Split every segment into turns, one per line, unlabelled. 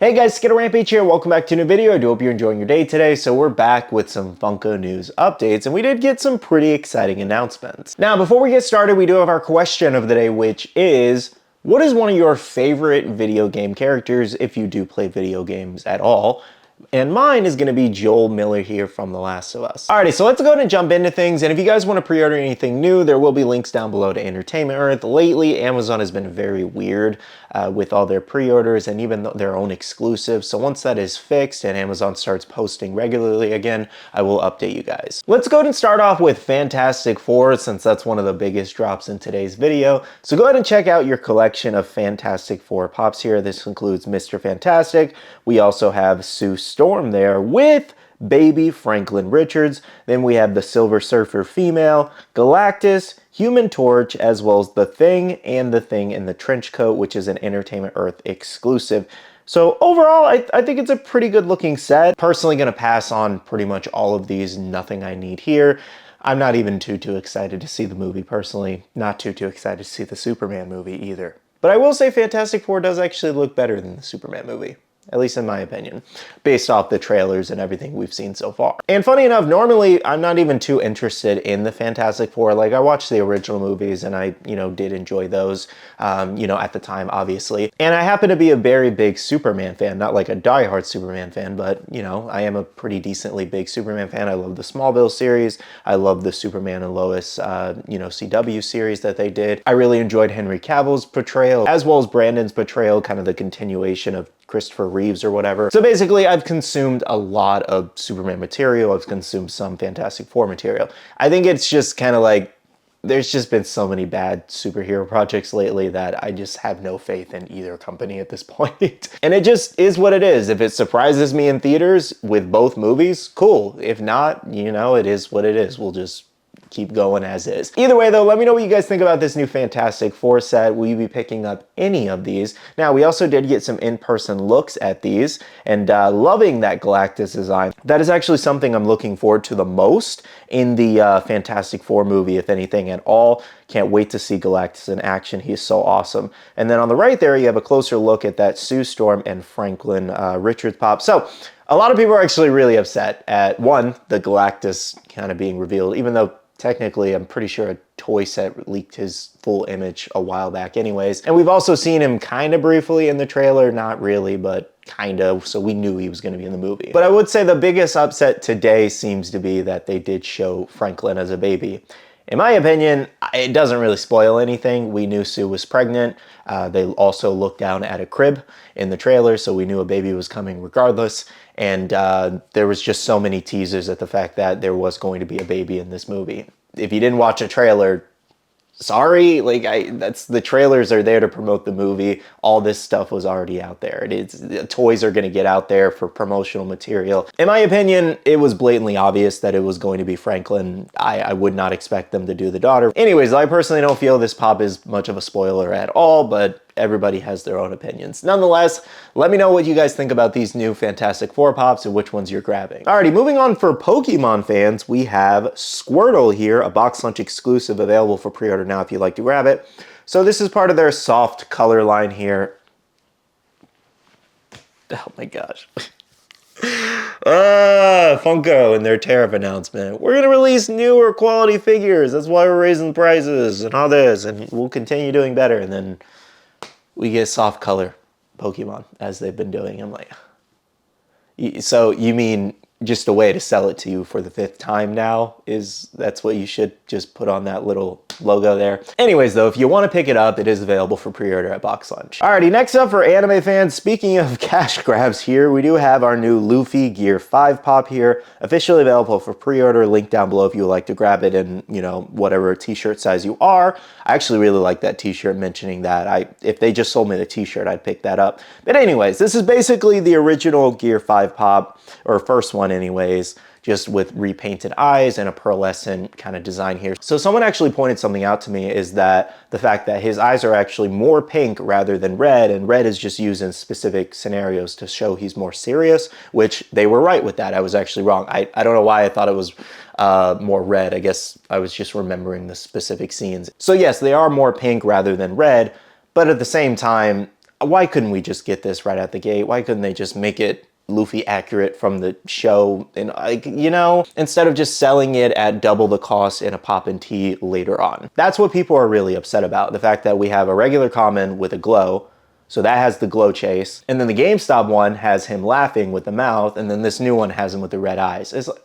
Hey guys, SkittleRampage here. Welcome back to a new video. I do hope you're enjoying your day today. So we're back with some Funko news updates, and we did get some pretty exciting announcements. Now, before we get started, we do have our question of the day, which is, what is one of your favorite video game characters if you do play video games at all? And mine is going to be Joel Miller here from The Last of Us. Alrighty, so let's go ahead and jump into things. And if you guys want to pre-order anything new, there will be links down below to Entertainment Earth. Lately, Amazon has been very weird with all their pre-orders and even their own exclusives. So once that is fixed and Amazon starts posting regularly again, I will update you guys. Let's go ahead and start off with Fantastic Four, since that's one of the biggest drops in today's video. So go ahead and check out your collection of Fantastic Four pops here. This includes Mr. Fantastic. We also have Sue Storm there with baby Franklin Richards. Then we have the Silver Surfer female, Galactus, Human Torch, as well as the Thing and the Thing in the trench coat, which is an Entertainment Earth exclusive. So overall, I think it's a pretty good looking set. Personally gonna pass on pretty much all of these, nothing I need here. I'm not even too excited to see the movie personally. Not too excited to see the Superman movie either. But I will say Fantastic Four does actually look better than the Superman movie. At least in my opinion, based off the trailers and everything we've seen so far. And funny enough, normally I'm not even too interested in the Fantastic Four. Like, I watched the original movies and I, did enjoy those, at the time, obviously. And I happen to be a very big Superman fan, not like a diehard Superman fan, but, I am a pretty decently big Superman fan. I love the Smallville series. I love the Superman and Lois, CW series that they did. I really enjoyed Henry Cavill's portrayal, as well as Brandon's portrayal, kind of the continuation of Christopher Reeves or whatever. So basically, I've consumed a lot of Superman material. I've consumed some Fantastic Four material. I think it's just kind of like, there's just been so many bad superhero projects lately that I just have no faith in either company at this point. And it just is what it is. If it surprises me in theaters with both movies, cool. If not, it is what it is. We'll just keep going as is. Either way though, let me know what you guys think about this new Fantastic Four set. Will you be picking up any of these? Now, we also did get some in-person looks at these, and loving that Galactus design. That is actually something I'm looking forward to the most in the Fantastic Four movie, if anything at all. Can't wait to see Galactus in action. He is so awesome. And then on the right there, you have a closer look at that Sue Storm and Franklin Richards pop. So a lot of people are actually really upset at, one, the Galactus kind of being revealed, even though technically, I'm pretty sure a toy set leaked his full image a while back anyways. And we've also seen him kind of briefly in the trailer, not really, but kind of, so we knew he was going to be in the movie. But I would say the biggest upset today seems to be that they did show Franklin as a baby. In my opinion, it doesn't really spoil anything. We knew Sue was pregnant. They also looked down at a crib in the trailer, so we knew a baby was coming regardless. And there was just so many teasers at the fact that there was going to be a baby in this movie. If you didn't watch a trailer, sorry, the trailers are there to promote the movie. All this stuff was already out there. The toys are going to get out there for promotional material. In my opinion, it was blatantly obvious that it was going to be Franklin. I would not expect them to do the daughter. Anyways, I personally don't feel this pop is much of a spoiler at all, but everybody has their own opinions. Nonetheless, let me know what you guys think about these new Fantastic Four pops and which ones you're grabbing. Alrighty, moving on for Pokemon fans, we have Squirtle here, a box lunch exclusive available for pre-order now if you'd like to grab it. So this is part of their soft color line here. Oh my gosh. Funko and their tariff announcement. We're gonna release newer quality figures. That's why we're raising prices and all this, and we'll continue doing better. And then we get soft color Pokemon as they've been doing. I'm like, so you mean just a way to sell it to you for the 5th time now? That's what you should just put on that little logo there. Anyways though, if you want to pick it up, it is available for pre-order at Box Lunch. Alrighty, next up for anime fans, speaking of cash grabs here, we do have our new Luffy Gear 5 pop here, officially available for pre-order. Link down below if you would like to grab it in, whatever t-shirt size you are. I actually really like that t-shirt, mentioning that. If they just sold me the t-shirt, I'd pick that up. But anyways, this is basically the original Gear 5 pop, or first one anyways, just with repainted eyes and a pearlescent kind of design here. So someone actually pointed something out to me, is that the fact that his eyes are actually more pink rather than red, and red is just used in specific scenarios to show he's more serious, which they were right with that. I was actually wrong. I don't know why I thought it was more red. I guess I was just remembering the specific scenes. So yes, they are more pink rather than red, but at the same time, why couldn't we just get this right out the gate? Why couldn't they just make it Luffy accurate from the show, and like, you know, instead of just selling it at double the cost in a pop and tee later on? That's what people are really upset about. The fact that we have a regular common with a glow, so that has the glow chase, and then the GameStop one has him laughing with the mouth, and then this new one has him with the red eyes. It's like,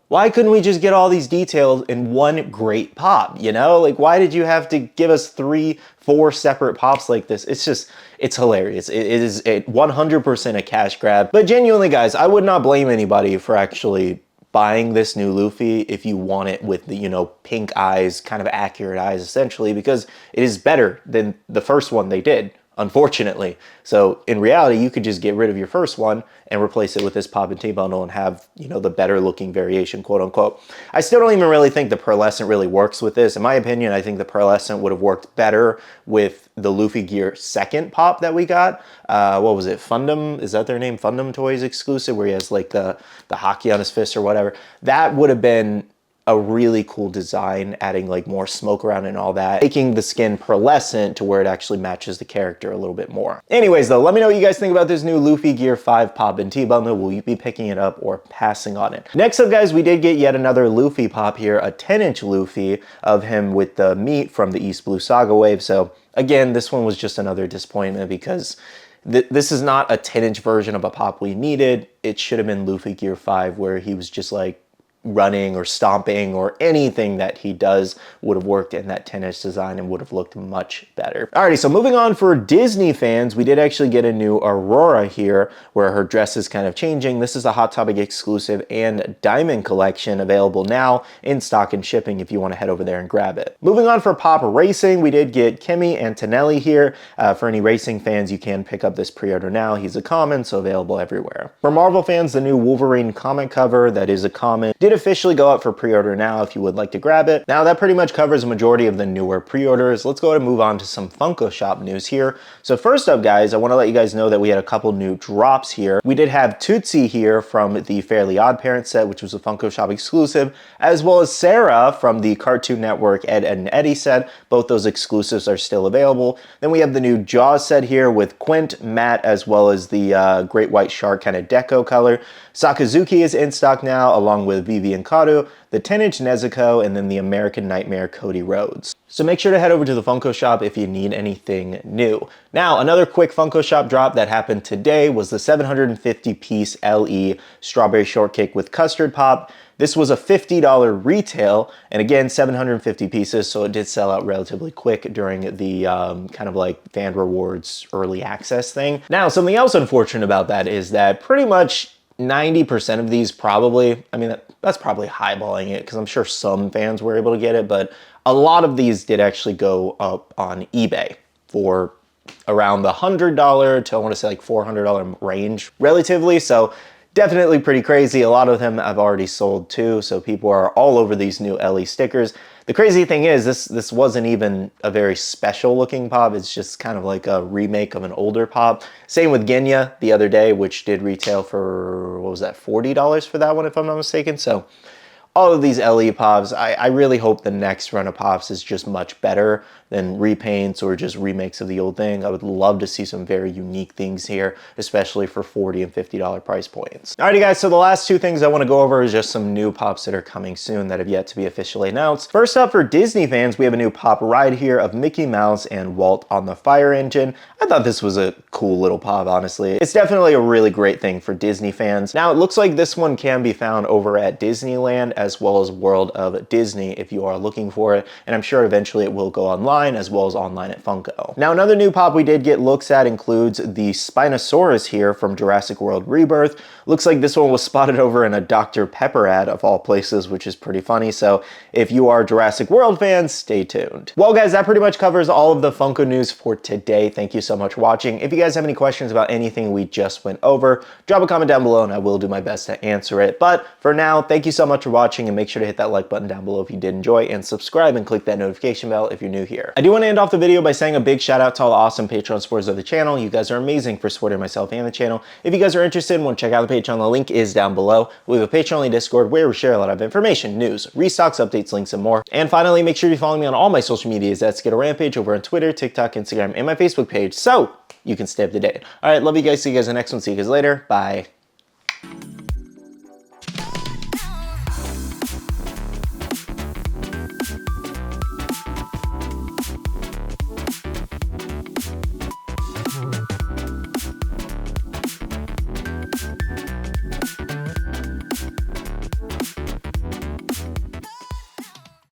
why couldn't we just get all these details in one great pop, you know? Like, why did you have to give us 3, 4 separate pops like this? It's just, it's hilarious. It is 100% a cash grab. But genuinely, guys, I would not blame anybody for actually buying this new Luffy if you want it with the, you know, pink eyes, kind of accurate eyes, essentially, because it is better than the first one they did, unfortunately. So in reality, you could just get rid of your first one and replace it with this pop and tee bundle and have, you know, the better looking variation, quote unquote. I still don't even really think the pearlescent really works with this. In my opinion, I think the pearlescent would have worked better with the Luffy Gear second pop that we got. What was it? Fundum? Is that their name? Fundum Toys exclusive, where he has like the hockey on his fist or whatever. That would have been a really cool design, adding like more smoke around and all that, making the skin pearlescent to where it actually matches the character a little bit more. Anyways though, let me know what you guys think about this new Luffy Gear 5 pop and tee bundle. Will you be picking it up or passing on it? Next up, guys, we did get yet another Luffy pop here, a 10-inch Luffy of him with the meat from the East Blue Saga wave. So again, this one was just another disappointment because this is not a 10-inch version of a pop we needed. It should have been Luffy Gear 5 where he was just like running or stomping, or anything that he does would have worked in that 10-inch design and would have looked much better. Alrighty, so moving on, for Disney fans, we did actually get a new Aurora here where her dress is kind of changing. This is a Hot Topic exclusive and diamond collection, available now in stock and shipping if you want to head over there and grab it. Moving on, for Pop Racing, we did get Kimi Antonelli here. For any racing fans, you can pick up this pre-order now. He's a common, so available everywhere. For Marvel fans, the new Wolverine comic cover, that is a common, did officially go up for pre-order now if you would like to grab it. Now that pretty much covers a majority of the newer pre-orders. Let's go ahead and move on to some Funko Shop news here. So first up, guys, I want to let you guys know that we had a couple new drops here. We did have Tootsie here from the Fairly Odd Parents set, which was a Funko Shop exclusive, as well as Sarah from the Cartoon Network Ed, Edd and Eddy set. Both those exclusives are still available. Then we have the new Jaws set here with Quint, Matt, as well as the Great White Shark kind of deco color. Sakazuki is in stock now, along with Vivi and Karu, the 10-inch Nezuko, and then the American Nightmare Cody Rhodes. So make sure to head over to the Funko Shop if you need anything new. Now, another quick Funko Shop drop that happened today was the 750-piece LE Strawberry Shortcake with Custard Pop. This was a $50 retail, and again, 750 pieces, so it did sell out relatively quick during the kind of like fan rewards early access thing. Now, something else unfortunate about that is that pretty much 90% of these probably, I mean, that's probably highballing it because I'm sure some fans were able to get it, but a lot of these did actually go up on eBay for around the $100 to, I want to say, like $400 range relatively. So definitely pretty crazy. A lot of them I've already sold too, so people are all over these new LE stickers. The crazy thing is, this wasn't even a very special looking pop. It's just kind of like a remake of an older pop. Same with Genya the other day, which did retail for, what was that, $40 for that one, if I'm not mistaken. So all of these LE pops, I really hope the next run of pops is just much better than repaints or just remakes of the old thing. I would love to see some very unique things here, especially for $40 and $50 price points. Alrighty guys, so the last two things I want to go over is just some new pops that are coming soon that have yet to be officially announced. First up, for Disney fans, we have a new pop ride here of Mickey Mouse and Walt on the fire engine. I thought this was a cool little pop, honestly. It's definitely a really great thing for Disney fans. Now, it looks like this one can be found over at Disneyland as well as World of Disney if you are looking for it, and I'm sure eventually it will go online as well as online at Funko. Now, another new pop we did get looks at includes the Spinosaurus here from Jurassic World Rebirth. Looks like this one was spotted over in a Dr. Pepper ad of all places, which is pretty funny. So if you are Jurassic World fans, stay tuned. Well guys, that pretty much covers all of the Funko news for today. Thank you so much for watching. If you guys have any questions about anything we just went over, drop a comment down below and I will do my best to answer it. But for now, thank you so much for watching, and make sure to hit that like button down below if you did enjoy, and subscribe and click that notification bell if you're new here. I do want to end off the video by saying a big shout out to all the awesome Patreon supporters of the channel. You guys are amazing for supporting myself and the channel. If you guys are interested and want to check out the Patreon, the link is down below. We have a Patreon-only Discord where we share a lot of information, news, restocks, updates, links, and more. And finally, make sure you follow me on all my social medias at SkittleRampage over on Twitter, TikTok, Instagram, and my Facebook page. So, you can stay up to date. All right, love you guys. See you guys in the next one. See you guys later. Bye.